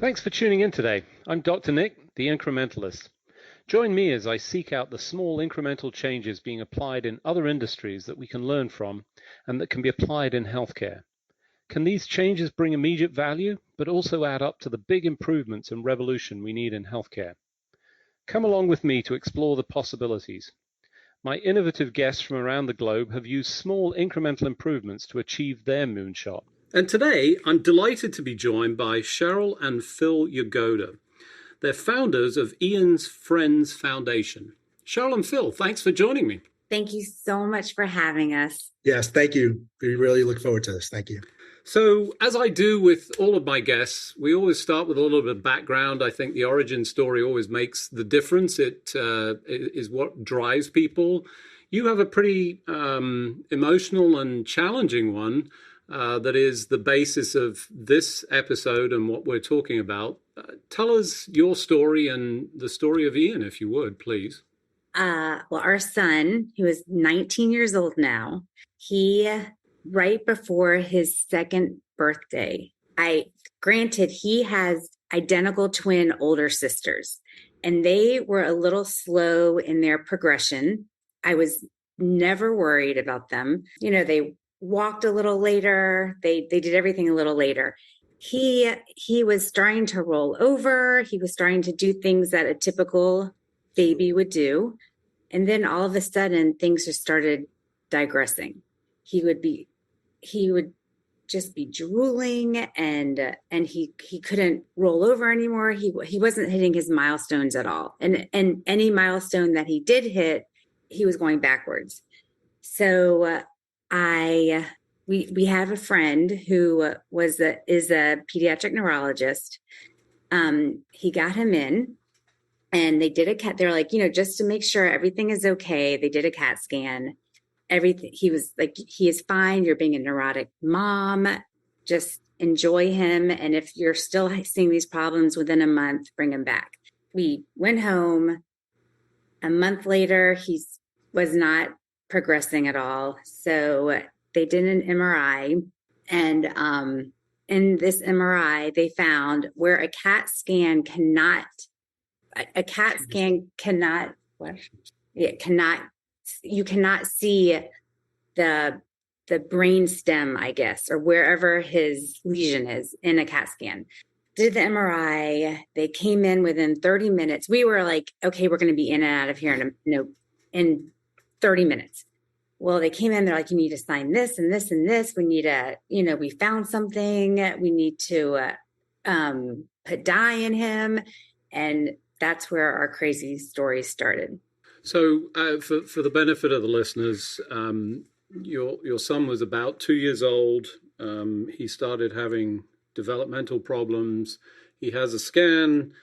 Thanks for tuning in today. I'm Dr. Nick, the Incrementalist. Join me as I seek out the small incremental changes being applied in other industries that we can learn from and that can be applied in healthcare. Can these changes bring immediate value, but also add up to the big improvements and revolution we need in healthcare? Come along with me to explore the possibilities. My innovative guests from around the globe have used small incremental improvements to achieve their moonshot. And today, I'm delighted to be joined by Cheryl and Phil Yagoda. They're founders of Ian's Friends Foundation. Cheryl and Phil, thanks for joining me. Thank you so much for having us. Yes, thank you. We really look forward to this. Thank you. So, as I do with all of my guests, we always start with a little bit of background. I think the origin story always makes the difference. It is what drives people. You have a pretty emotional and challenging one that is the basis of this episode and what we're talking about. Tell us your story and the story of Ian, if you would, please. Well, our son, who is 19 years old now, right before his second birthday, granted, he has identical twin older sisters, and they were a little slow in their progression. I was never worried about them. You know, they walked a little later. They did everything a little later. He was starting to roll over. He was starting to do things that a typical baby would do. And then all of a sudden things just started digressing. He would just be drooling and he couldn't roll over anymore. He wasn't hitting his milestones at all. And any milestone that he did hit, he was going backwards. So we have a friend who is a pediatric neurologist. He got him in and they're like, just to make sure everything is okay. They did a CAT scan. Everything. He was like, he is fine. You're being a neurotic mom. Just enjoy him. And if you're still seeing these problems within a month, bring him back. We went home. A month later, he was not progressing at all. So they did an MRI, and in this MRI, they found where a CAT scan cannot, you cannot see the brain stem, I guess, or wherever his lesion is in a CAT scan. Did the MRI. They came in within 30 minutes. We were like, okay, we're going to be in and out of here in 30 minutes. Well, they came in, they're like, you need to sign this and this and this. We need we found something. We need to put dye in him. And that's where our crazy story started. So for the benefit of the listeners, your son was about 2 years old. He started having developmental problems. He has a scan.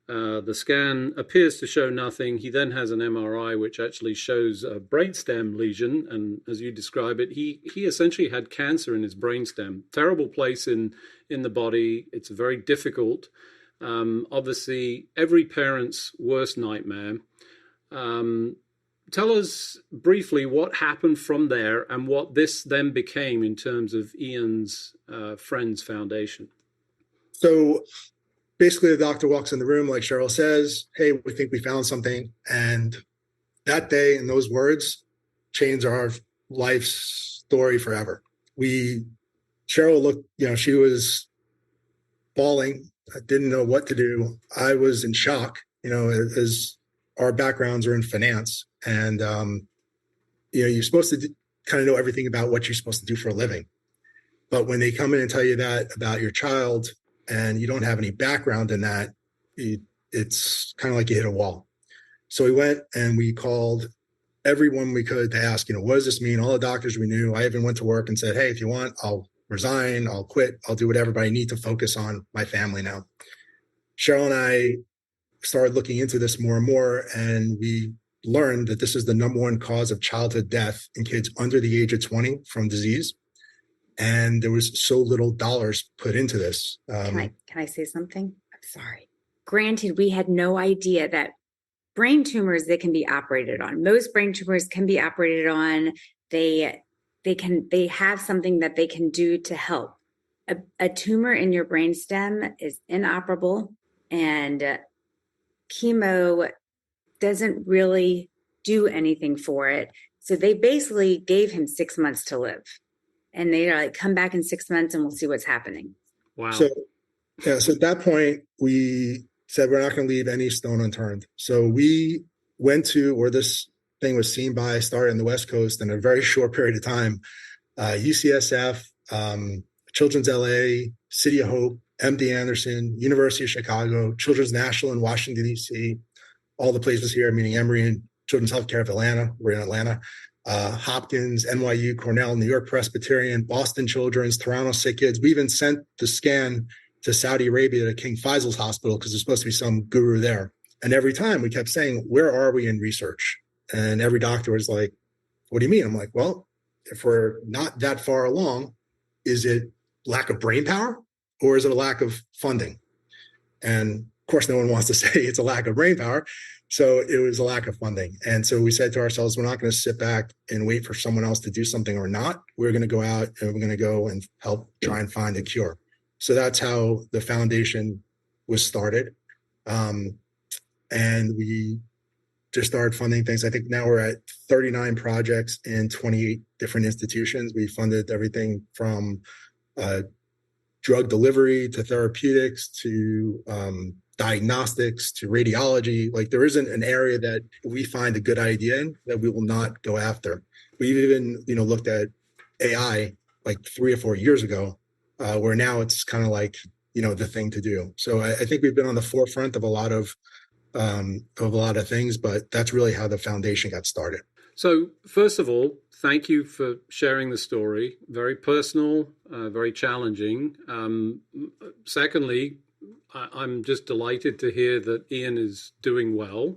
The scan appears to show nothing. He then has an MRI, which actually shows a brainstem lesion. And as you describe it, he essentially had cancer in his brainstem. Terrible place in the body. It's very difficult. Obviously, every parent's worst nightmare. Tell us briefly what happened from there and what this then became in terms of Ian's Friends Foundation. So basically, the doctor walks in the room, like Cheryl says, hey, we think we found something. And that day and those words changed our life story forever. Cheryl looked, she was bawling. I didn't know what to do. I was in shock, as our backgrounds are in finance. And, you're supposed to kind of know everything about what you're supposed to do for a living. But when they come in and tell you that about your child and you don't have any background in that, it's kind of like you hit a wall. So we went and we called everyone we could to ask, what does this mean? All the doctors we knew. I even went to work and said, hey, if you want, I'll resign, I'll quit, I'll do whatever, but I need to focus on my family now. Cheryl and I started looking into this more and more, and we learned that this is the number one cause of childhood death in kids under the age of 20 from disease. And there was so little dollars put into this. Can I say something? I'm sorry. Granted, we had no idea that brain tumors, they can be operated on. Most brain tumors can be operated on. They have something that they can do to help. a tumor in your brainstem is inoperable, and chemo doesn't really do anything for it. So they basically gave him 6 months to live. And they're like, come back in 6 months and we'll see what's happening. Wow. So, so at that point, we said we're not going to leave any stone unturned. So we went to where this thing was seen by, started on the West Coast in a very short period of time. UCSF, Children's LA, City of Hope, MD Anderson, University of Chicago, Children's National in Washington, D.C., all the places here, meaning Emory and Children's Healthcare of Atlanta. We're in Atlanta. Hopkins, NYU, Cornell, New York Presbyterian, Boston Children's, Toronto Sick Kids. We even sent the scan to Saudi Arabia to King Faisal's hospital because there's supposed to be some guru there. And every time we kept saying, where are we in research? And every doctor was like, what do you mean? I'm like, well, if we're not that far along, is it lack of brain power or is it a lack of funding? And of course, no one wants to say it's a lack of brain power. So it was a lack of funding. And so we said to ourselves, we're not going to sit back and wait for someone else to do something or not. We're going to go out and we're going to go and help try and find a cure. So that's how the foundation was started. And we just started funding things. I think now we're at 39 projects in 28 different institutions. We funded everything from drug delivery to therapeutics to diagnostics to radiology. Like there isn't an area that we find a good idea in that we will not go after. We've even, looked at AI like 3 or 4 years ago, where now it's kind of like, the thing to do. So I think we've been on the forefront of a lot of things, but that's really how the foundation got started. So first of all, thank you for sharing the story. Very personal, very challenging. Secondly, I'm just delighted to hear that Ian is doing well.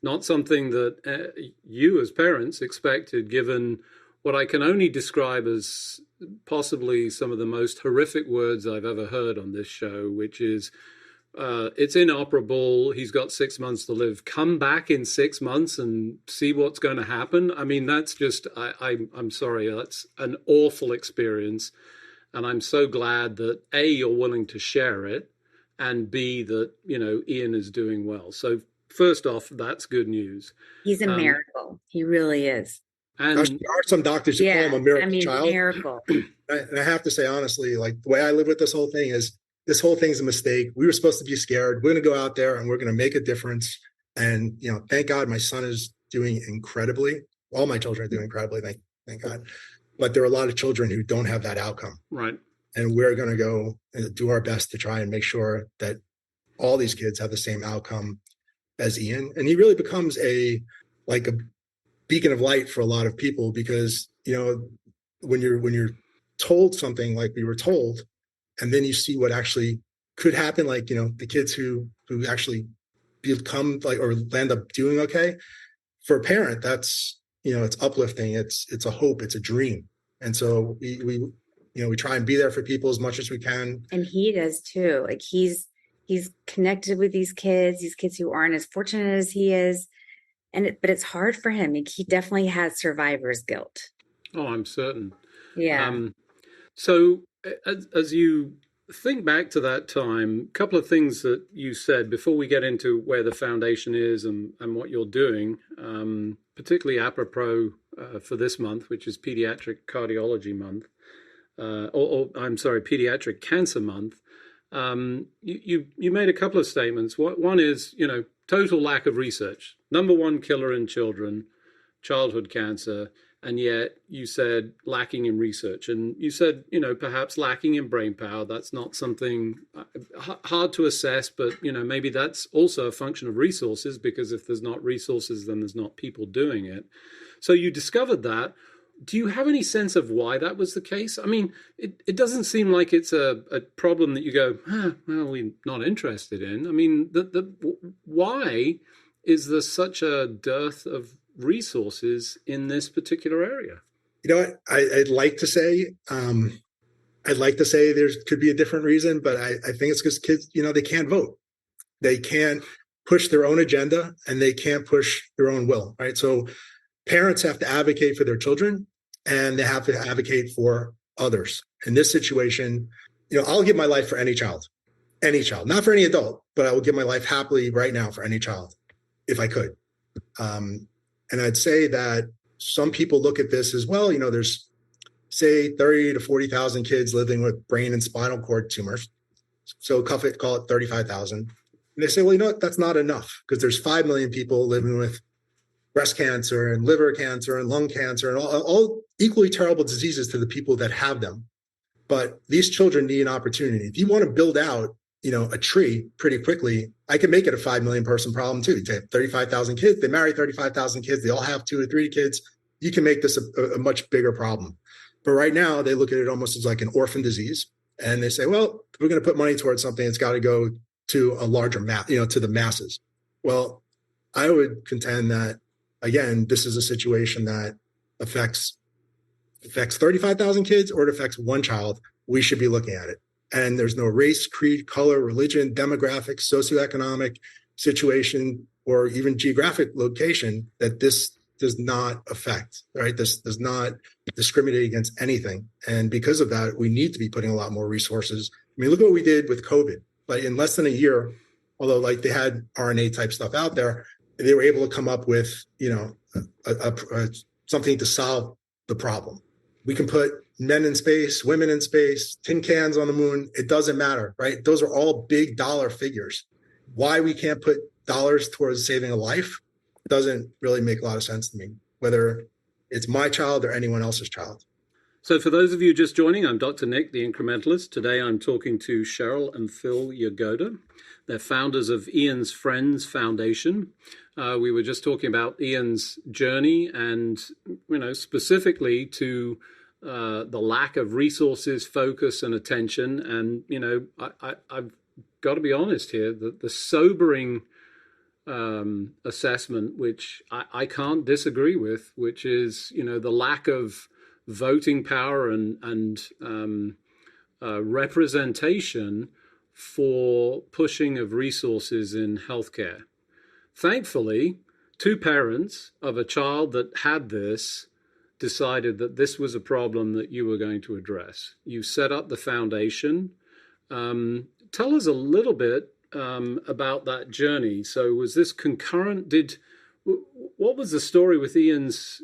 Not something that you as parents expected, given what I can only describe as possibly some of the most horrific words I've ever heard on this show, which is, it's inoperable. He's got 6 months to live. Come back in 6 months and see what's going to happen. I mean, that's just, I'm sorry, that's an awful experience. And I'm so glad that A, you're willing to share it, and B, that, Ian is doing well. So first off, that's good news. He's a miracle. He really is. And there are some doctors who call him a miracle child. Miracle. And I have to say, honestly, like the way I live with this whole thing is, this whole thing's a mistake. We were supposed to be scared. We're going to go out there and we're going to make a difference. And, thank God my son is doing incredibly. All my children are doing incredibly, thank God. But there are a lot of children who don't have that outcome. Right. And we're going to go and do our best to try and make sure that all these kids have the same outcome as Ian. And he really becomes a beacon of light for a lot of people because, when you're told something like we were told, and then you see what actually could happen, like, the kids who actually become or land up doing okay. For a parent, that's, it's uplifting. It's a hope. It's a dream. And so we try and be there for people as much as we can. And he does too. Like he's connected with these kids who aren't as fortunate as he is. But it's hard for him. Like, he definitely has survivor's guilt. Oh, I'm certain. Yeah. So as you think back to that time, a couple of things that you said before we get into where the foundation is and what you're doing, particularly apropos for this month, which is Pediatric Cardiology Month, Pediatric Cancer Month. You made a couple of statements. One is, total lack of research. Number one killer in children, childhood cancer. And yet you said lacking in research, and you said, perhaps lacking in brain power. That's not something hard to assess, but, maybe that's also a function of resources, because if there's not resources, then there's not people doing it. So you discovered that. Do you have any sense of why that was the case? I mean, it doesn't seem like it's a problem that you go, well, we're not interested in. I mean, why is there such a dearth of resources in this particular area? I'd like to say there could be a different reason, but I think it's because kids, they can't vote. They can't push their own agenda and they can't push their own will, right? So parents have to advocate for their children and they have to advocate for others. In this situation, I'll give my life for any child, not for any adult, but I will give my life happily right now for any child if I could. And I'd say that some people look at this as well. There's say 30 to 40,000 kids living with brain and spinal cord tumors. So call it 35,000. And they say, well, that's not enough because there's 5 million people living with breast cancer and liver cancer and lung cancer and all equally terrible diseases to the people that have them. But these children need an opportunity. If you want to build out, a tree pretty quickly, I can make it a 5 million person problem too. You have 35,000 kids, they marry 35,000 kids, they all have 2 or 3 kids. You can make this a much bigger problem. But right now they look at it almost as like an orphan disease. And they say, well, if we're going to put money towards something, it's got to go to a larger to the masses. Well, I would contend that, again, this is a situation that affects 35,000 kids or it affects one child. We should be looking at it. And there's no race, creed, color, religion, demographic, socioeconomic situation, or even geographic location that this does not affect, right? This does not discriminate against anything. And because of that, we need to be putting a lot more resources. I mean, look at what we did with COVID. Like in less than a year, although like they had RNA type stuff out there, they were able to come up with, something to solve the problem. We can put men in space, women in space, tin cans on the moon. It doesn't matter, right? Those are all big dollar figures. Why we can't put dollars towards saving a life doesn't really make a lot of sense to me, whether it's my child or anyone else's child. So for those of you just joining, I'm Dr. Nick, the Incrementalist. Today I'm talking to Cheryl and Phil Yagoda. They're founders of Ian's Friends Foundation. We were just talking about Ian's journey and, specifically to the lack of resources, focus, and attention. And, I've got to be honest here, the sobering assessment, which I can't disagree with, which is, the lack of voting power and representation for pushing of resources in healthcare. Thankfully, 2 parents of a child that had this decided that this was a problem that you were going to address. You set up the foundation. Tell us a little bit about that journey. So was this concurrent? What was the story with Ian's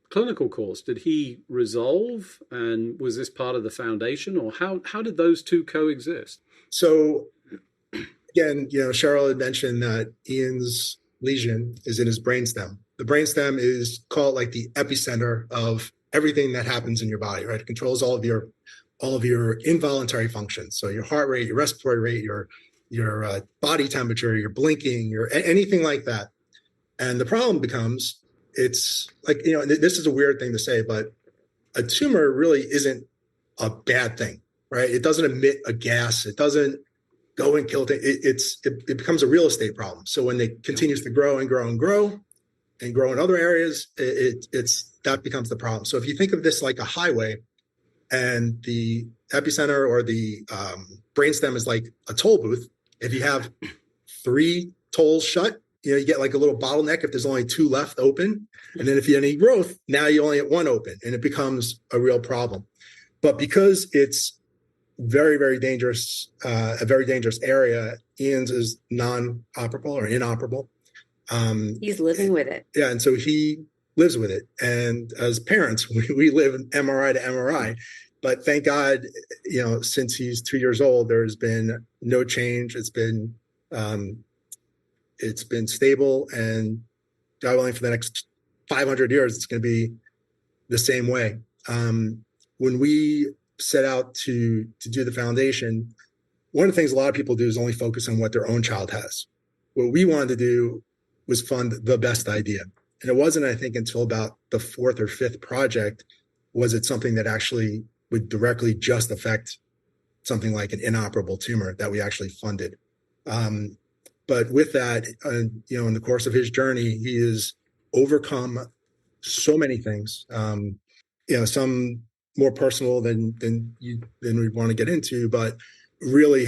clinical course? Did he resolve, and was this part of the foundation, or how did those two coexist? So again, Cheryl had mentioned that Ian's lesion is in his brainstem. The brainstem is called like the epicenter of everything that happens in your body, right? It controls all of your involuntary functions. So your heart rate, your respiratory rate, your body temperature, your blinking, your anything like that. And the problem becomes, it's like, this is a weird thing to say, but a tumor really isn't a bad thing, right? It doesn't emit a gas. It doesn't go and kill things. It becomes a real estate problem. So when it continues to grow and grow and grow and grow in other areas, that becomes the problem. So if you think of this like a highway, and the epicenter or the brainstem is like a toll booth. If you have 3 tolls shut, you get like a little bottleneck if there's only 2 left open. And then if you have any growth, now you only have 1 open, and it becomes a real problem. But because it's very, very dangerous, a very dangerous area, Ian's is non-operable or inoperable. He's living with it. Yeah, and so he lives with it. And as parents, we live MRI to MRI. But thank God, since he's 2 years old, there's been no change. It's been stable, and God willing, for the next 500 years, it's going to be the same way. When we set out to do the foundation, one of the things a lot of people do is only focus on what their own child has. What we wanted to do was fund the best idea. And it wasn't, I think, until about the 4th or 5th project was it something that actually would directly just affect something like an inoperable tumor that we actually funded. But with that, in the course of his journey, he has overcome so many things. Some more personal than we want to get into, but really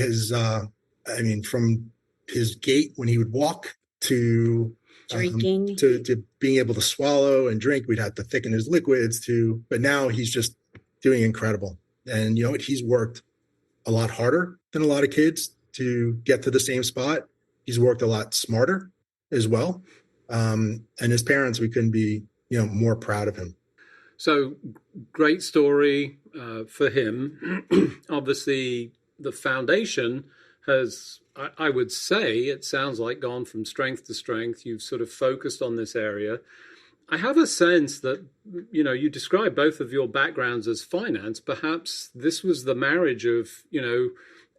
from his gait when he would walk to drinking, to being able to swallow and drink, we'd have to thicken his liquids but now he's just doing incredible. And you know what? He's worked a lot harder than a lot of kids to get to the same spot. He's worked a lot smarter as well. And his parents, we couldn't be, more proud of him. So great story for him. Obviously, the foundation has, I would say, it sounds like gone from strength to strength. You've sort of focused on this area. I have a sense that, you describe both of your backgrounds as finance. Perhaps this was the marriage of,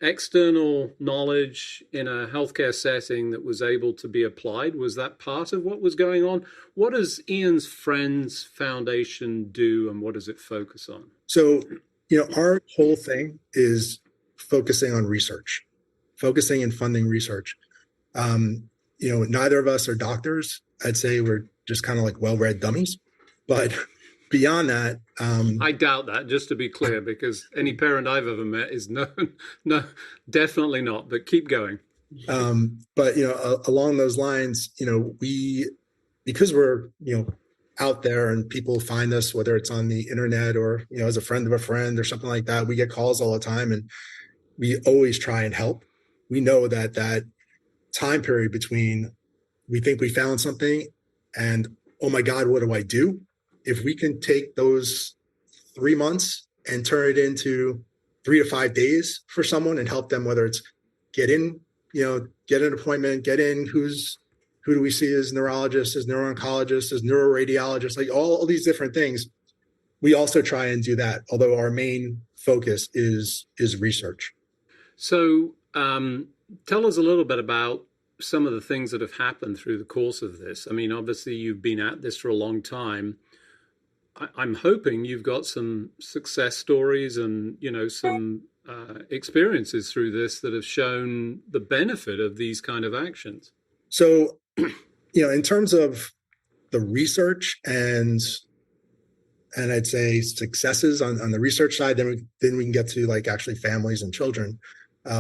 external knowledge in a healthcare setting that was able to be applied. Was that part of what was going on? What does Ian's Friends Foundation do, and what does it focus on? So, our whole thing is focusing on research, focusing and funding research. Neither of us are doctors. I'd say we're just kind of like well-read dummies. But beyond that, I doubt that, just to be clear, because any parent I've ever met is no, definitely not. But keep going. But along those lines, because we're out there and people find us, whether it's on the internet or as a friend of a friend or something like that, we get calls all the time, and we always try and help. We know that time period between we think we found something and, oh my God, what do I do? If we can take those 3 months and turn it into 3 to 5 days for someone and help them, whether it's get in, get an appointment, get in, who do we see as neurologists, as neuro-oncologists, as neuroradiologists, like all these different things. We also try and do that, although our main focus is research. So tell us a little bit about some of the things that have happened through the course of this. I mean, obviously, you've been at this for a long time. I'm hoping you've got some success stories and, some experiences through this that have shown the benefit of these kind of actions. So, in terms of the research and I'd say successes on the research side, then we can get to like actually families and children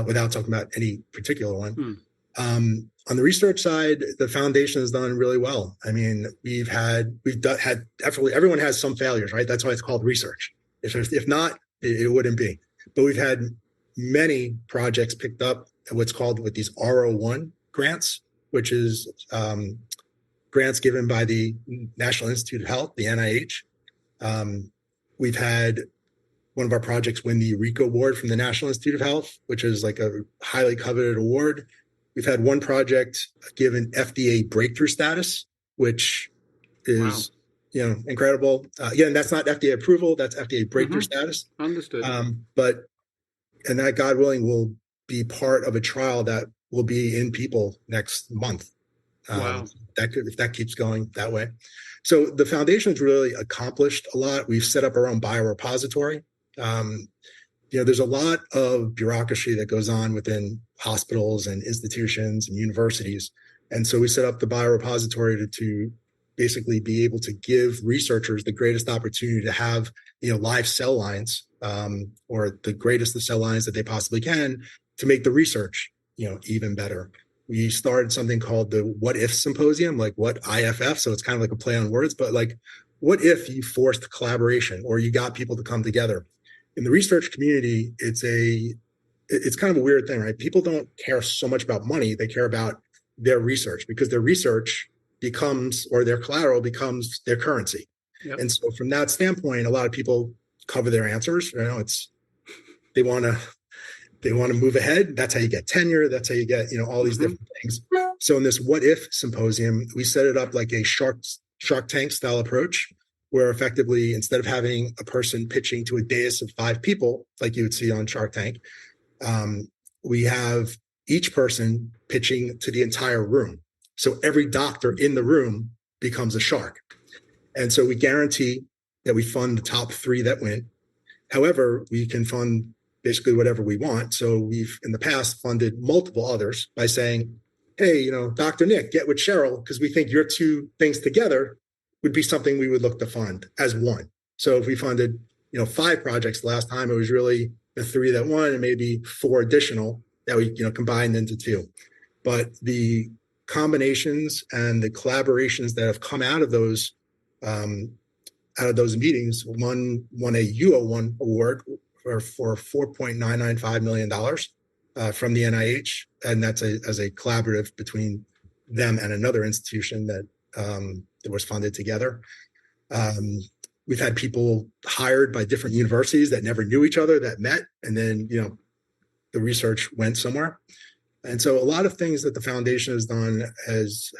without talking about any particular one. On the research side, the foundation has done really well. I mean, we've had definitely, everyone has some failures, right? That's why it's called research. If not, it wouldn't be. But we've had many projects picked up what's called with these R01 grants, which is grants given by the National Institute of Health, the NIH. We've had one of our projects win the RICO award from the National Institute of Health, which is like a highly coveted award. We've had one project given FDA breakthrough status, which is, incredible. Again, that's not FDA approval, that's FDA breakthrough status. Understood. And that, God willing, will be part of a trial that will be in people next month. Wow. If that keeps going that way. So the foundation's really accomplished a lot. We've set up our own biorepository. There's a lot of bureaucracy that goes on within hospitals and institutions and universities. And so we set up the biorepository to basically be able to give researchers the greatest opportunity to have, live cell lines, or the greatest of cell lines that they possibly can to make the research, even better. We started something called the What If Symposium, like what IFF. So it's kind of like a play on words, but like, what if you forced collaboration or you got people to come together? In the research community, it's kind of a weird thing, right? People don't care so much about money. They care about their research, because their research becomes, or their collateral becomes, their currency. Yep. And so from that standpoint, a lot of people cover their answers. They want to move ahead. That's how you get tenure. That's how you get, all these different things. So in this What If Symposium, we set it up like a Shark Tank style approach, where effectively, instead of having a person pitching to a dais of 5 people, like you would see on Shark Tank, we have each person pitching to the entire room. So every doctor in the room becomes a shark. And so we guarantee that we fund the top 3 that win. However, we can fund basically whatever we want. So we've in the past funded multiple others by saying, hey, Dr. Nick, get with Cheryl, because we think your 2 things together would be something we would look to fund as one. So if we funded, 5 projects last time, it was really the 3 that won and maybe 4 additional that we, combined into 2. But the combinations and the collaborations that have come out of those meetings, one won a UO1 award for $4.995 million from the NIH, and that's as a collaborative between them and another institution that was funded together. We've had people hired by different universities that never knew each other, that met, and then the research went somewhere. And so a lot of things that the foundation has done has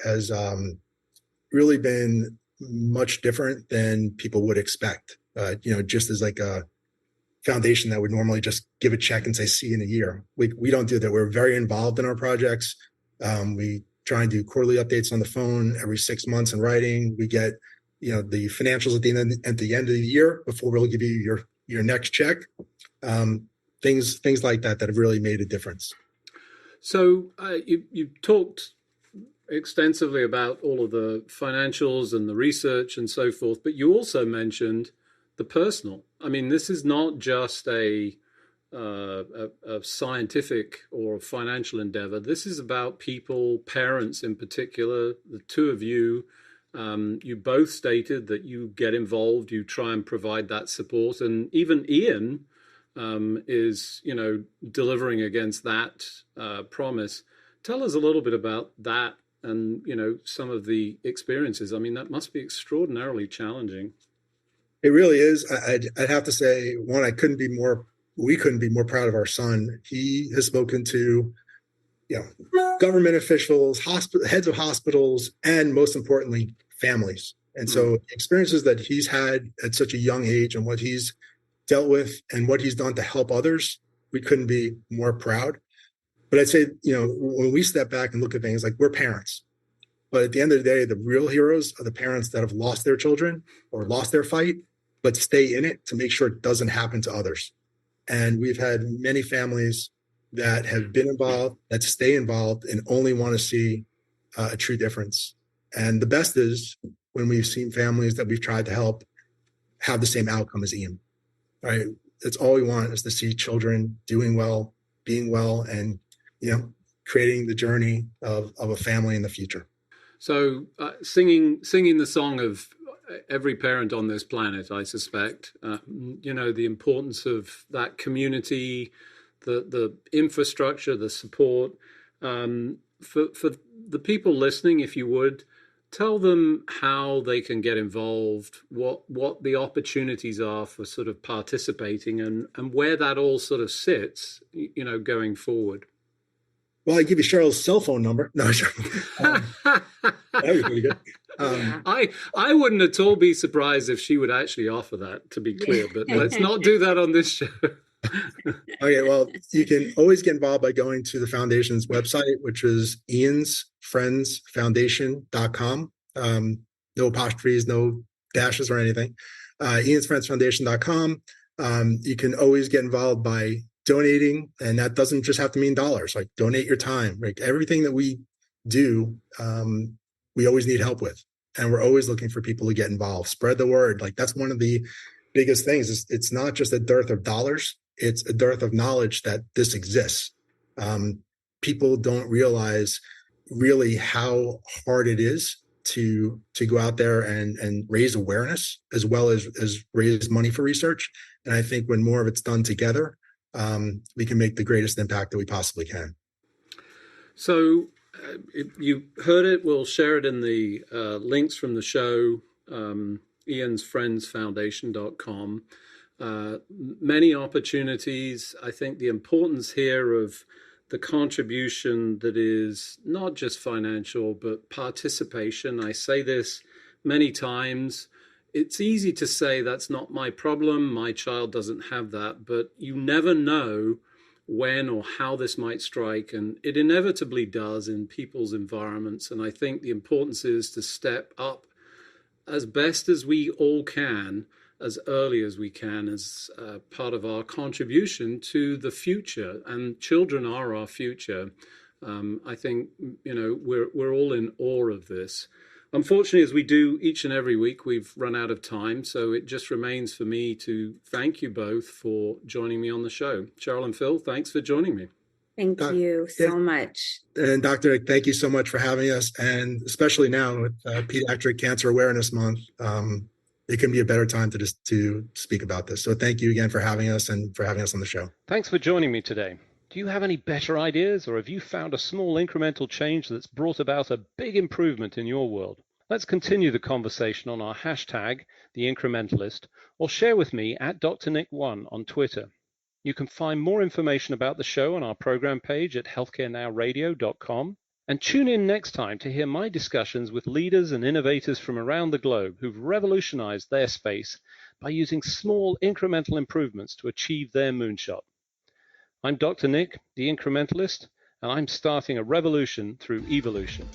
really been much different than people would expect. Just as like a foundation that would normally just give a check and say, see you in a year. We don't do that. We're very involved in our projects. We try and do quarterly updates on the phone every 6 months in writing. We get, the financials at the end of the year before we'll give you your next check. Things like that have really made a difference. So you talked extensively about all of the financials and the research and so forth, but you also mentioned the personal. I mean, this is not just a scientific or financial endeavor. This is about people, parents in particular. The two of you, you both stated that you get involved, you try and provide that support, and even Ian is, delivering against that promise. Tell us a little bit about that and, some of the experiences. I mean, that must be extraordinarily challenging. It really is. I'd have to say, one, we couldn't be more proud of our son. He has spoken to, government officials, heads of hospitals, and most importantly, families. And so experiences that he's had at such a young age and what he's dealt with and what he's done to help others, we couldn't be more proud. But I'd say, when we step back and look at things, like, we're parents. But at the end of the day, the real heroes are the parents that have lost their children or lost their fight, but stay in it to make sure it doesn't happen to others. And we've had many families that have been involved, that stay involved, and only want to see a true difference. And the best is when we've seen families that we've tried to help have the same outcome as Ian, right? That's all we want, is to see children doing well, being well, and, creating the journey of a family in the future. So singing the song of every parent on this planet, I suspect, the importance of that community, the infrastructure, the support. For the people listening, if you would, tell them how they can get involved, what the opportunities are for sort of participating, and where that all sort of sits, going forward. Well, I give you Cheryl's cell phone number. No, sure. That was pretty good. I wouldn't at all be surprised if she would actually offer that, to be clear, but let's not do that on this show. Okay, well, you can always get involved by going to the foundation's website, which is iansfriendsfoundation.com. No apostrophes, no dashes or anything. iansfriendsfoundation.com. You can always get involved by donating, and that doesn't just have to mean dollars. Like, donate your time. Like, everything that we do, we always need help with, and we're always looking for people to get involved. Spread the word. Like, that's one of the biggest things. It's not just a dearth of dollars, it's a dearth of knowledge that this exists. People don't realize really how hard it is to go out there and raise awareness, as well as raise money for research. And I think when more of it's done together, we can make the greatest impact that we possibly can. So you heard it. We'll share it in the links from the show, iansfriendsfoundation.com. Many opportunities. I think the importance here of the contribution that is not just financial, but participation. I say this many times. It's easy to say that's not my problem, my child doesn't have that, but you never know when or how this might strike, and it inevitably does in people's environments. And I think the importance is to step up as best as we all can, as early as we can, as part of our contribution to the future. And children are our future. I think, we're all in awe of this. Unfortunately, as we do each and every week, we've run out of time. So it just remains for me to thank you both for joining me on the show. Cheryl and Phil, thanks for joining me. Thank you so much. And Dr. Nick, thank you so much for having us. And especially now with Pediatric Cancer Awareness Month, it can be a better time to speak about this. So thank you again for having us and for having us on the show. Thanks for joining me today. Do you have any better ideas, or have you found a small incremental change that's brought about a big improvement in your world? Let's continue the conversation on our hashtag, The Incrementalist, or share with me at Dr. Nick1 on Twitter. You can find more information about the show on our program page at healthcarenowradio.com. And tune in next time to hear my discussions with leaders and innovators from around the globe who've revolutionized their space by using small incremental improvements to achieve their moonshot. I'm Dr. Nick, the Incrementalist, and I'm starting a revolution through evolution.